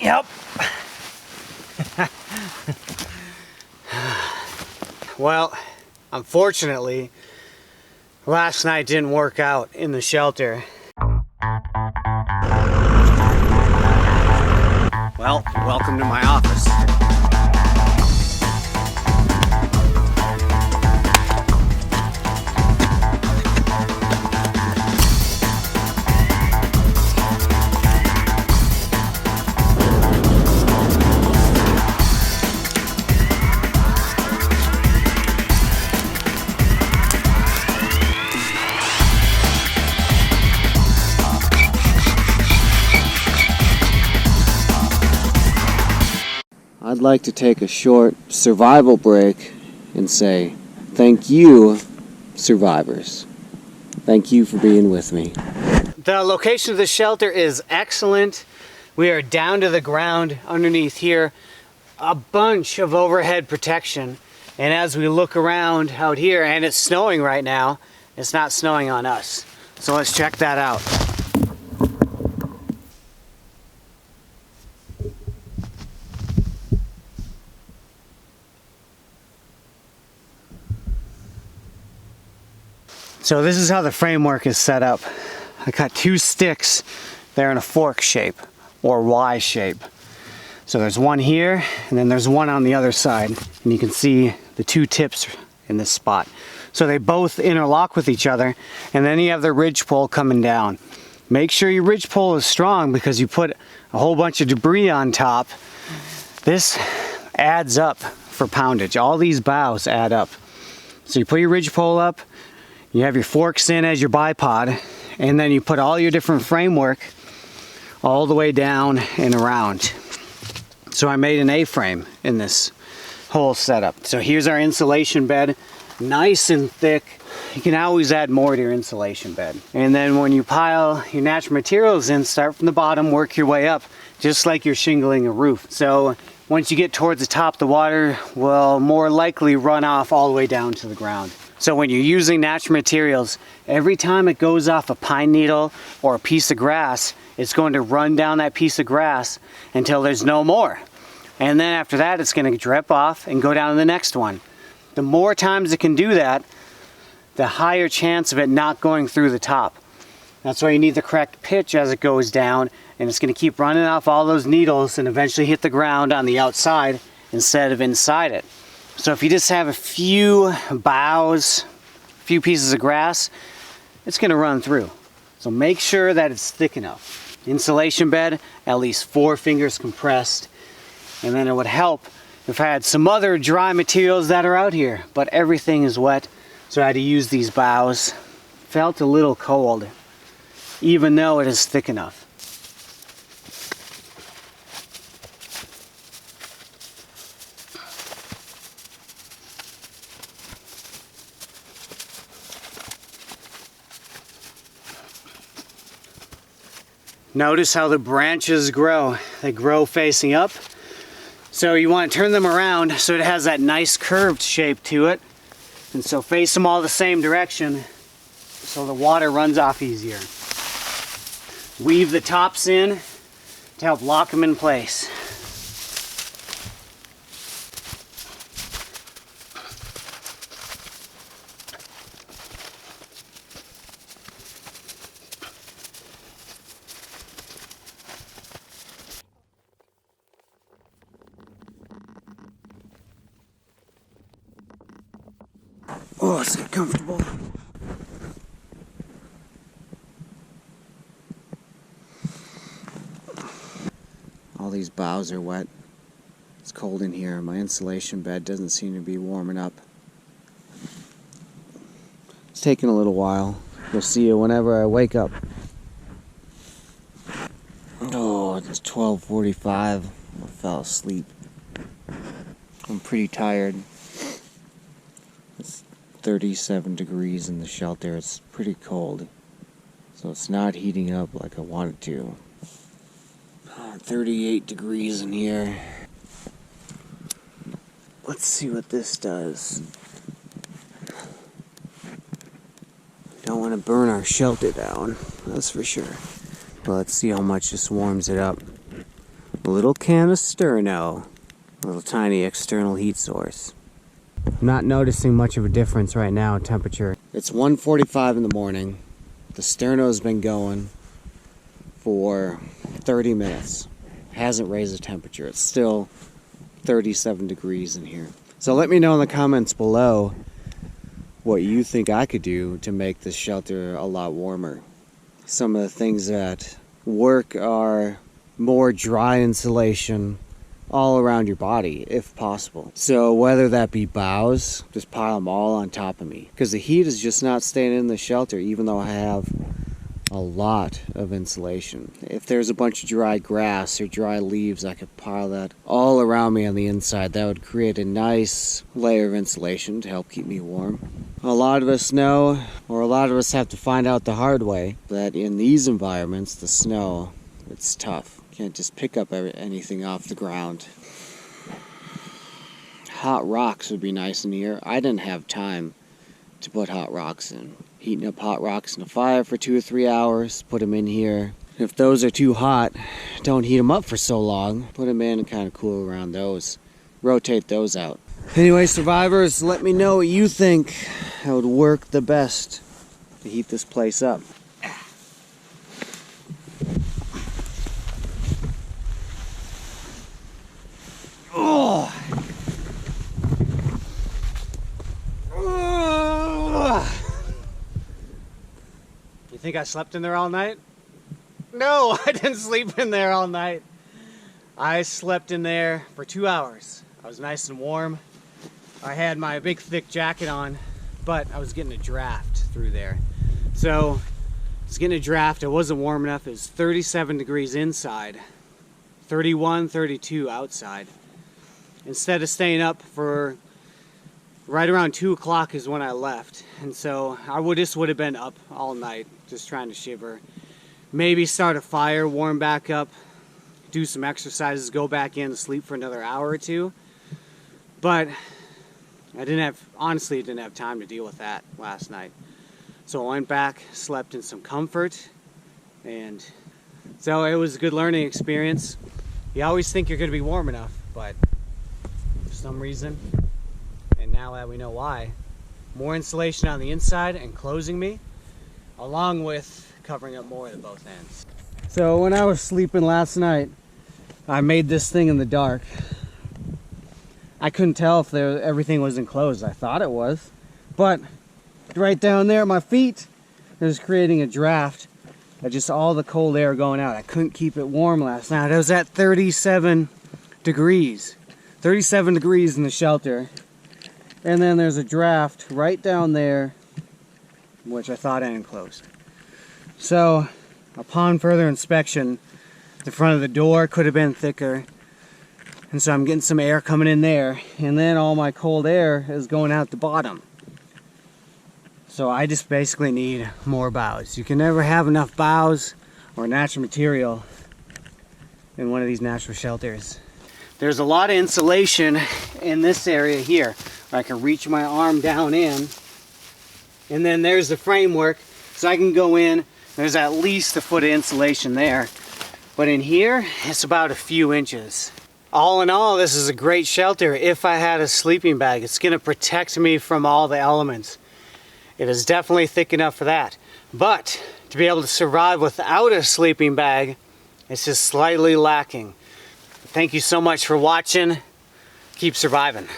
Yep. Well, unfortunately, last night didn't work out in the shelter. Well, welcome to my office. I'd like to take a short survival break and say thank you, survivors. Thank you for being with me. The location of the shelter is excellent. We are down to the ground underneath here. A bunch of overhead protection. And as we look around out here, and it's snowing right now, it's not snowing on us. So let's check that out. So this is how the framework is set up. I got two sticks. They're in a fork shape or Y shape. So there's one here and then there's one on the other side. And you can see the two tips in this spot. So they both interlock with each other, and then you have the ridge pole coming down. Make sure your ridge pole is strong because you put a whole bunch of debris on top. This adds up for poundage. All these boughs add up. So you put your ridge pole up, you have your forks in as your bipod, and then you put all your different framework all the way down and around. So I made an A-frame in this whole setup. So here's our insulation bed, nice and thick. You can always add more to your insulation bed. And then when you pile your natural materials in, start from the bottom, work your way up, just like you're shingling a roof. So once you get towards the top, the water will more likely run off all the way down to the ground. So when you're using natural materials, every time it goes off a pine needle or a piece of grass, it's going to run down that piece of grass until there's no more. And then after that, it's going to drip off and go down to the next one. The more times it can do that, the higher chance of it not going through the top. That's why you need the correct pitch as it goes down, and it's going to keep running off all those needles and eventually hit the ground on the outside instead of inside it. So if you just have a few boughs, a few pieces of grass, it's going to run through. So make sure that it's thick enough. Insulation bed, at least 4 fingers compressed. And then it would help if I had some other dry materials that are out here, but everything is wet. So I had to use these boughs. Felt a little cold, even though it is thick enough. Notice how the branches grow. They grow facing up. So you want to turn them around so it has that nice curved shape to it. And so face them all the same direction so the water runs off easier. Weave the tops in to help lock them in place. Oh, it's so comfortable. All these boughs are wet. It's cold in here. My insulation bed doesn't seem to be warming up. It's taking a little while. We'll see you whenever I wake up. Oh, it's 12:45. I fell asleep. I'm pretty tired. It's 37 degrees in the shelter. It's pretty cold. So it's not heating up like I want it to. 38 degrees in here. Let's see what this does. Don't want to burn our shelter down, that's for sure. But let's see how much this warms it up. A little can of sterno. A little tiny external heat source. I'm not noticing much of a difference right now in temperature. It's 1:45 in the morning. The sterno's been going for 30 minutes. Hasn't raised the temperature. It's still 37 degrees in here. So let me know in the comments below what you think I could do to make this shelter a lot warmer. Some of the things that work are more dry insulation all around your body, if possible. So whether that be boughs, just pile them all on top of me. Because the heat is just not staying in the shelter, even though I have a lot of insulation. If there's a bunch of dry grass or dry leaves, I could pile that all around me on the inside. That would create a nice layer of insulation to help keep me warm. A lot of us know, or a lot of us have to find out the hard way, that in these environments, the snow, it's tough. Can't just pick up anything off the ground. Hot rocks would be nice in here. I didn't have time to put hot rocks in. Heating up hot rocks in a fire for 2 or 3 hours, put them in here. If those are too hot, don't heat them up for so long. Put them in and kind of cool around those. Rotate those out. Anyway, survivors, let me know what you think would work the best to heat this place up. Oh. You think I slept in there all night? No, I didn't sleep in there all night. I slept in there for 2 hours. I was nice and warm. I had my big thick jacket on, but I was getting a draft through there. So I was getting a draft. It wasn't warm enough. It was 37 degrees inside, 31, 32 outside. Instead of staying up for right around 2 o'clock is when I left. And so I just would have been up all night just trying to shiver. Maybe start a fire, warm back up, do some exercises, go back in, sleep for another hour or two. But honestly, I didn't have time to deal with that last night. So I went back, slept in some comfort, and so it was a good learning experience. You always think you're going to be warm enough, but for some reason, and now that we know why, more insulation on the inside and closing me, along with covering up more at both ends. So when I was sleeping last night, I made this thing in the dark. I couldn't tell if everything was enclosed. I thought it was, but right down there at my feet, it was creating a draft of just all the cold air going out. I couldn't keep it warm last night. I was at 37 degrees. 37 degrees in the shelter. And then there's a draft right down there, which I thought I enclosed. So, upon further inspection, the front of the door could have been thicker. And so I'm getting some air coming in there. And then all my cold air is going out the bottom. So I just basically need more boughs. You can never have enough boughs or natural material in one of these natural shelters. There's a lot of insulation in this area here. I can reach my arm down in. And then there's the framework. So I can go in. There's at least a foot of insulation there. But in here, it's about a few inches. All in all, this is a great shelter if I had a sleeping bag. It's going to protect me from all the elements. It is definitely thick enough for that. But to be able to survive without a sleeping bag, it's just slightly lacking. Thank you so much for watching. Keep surviving.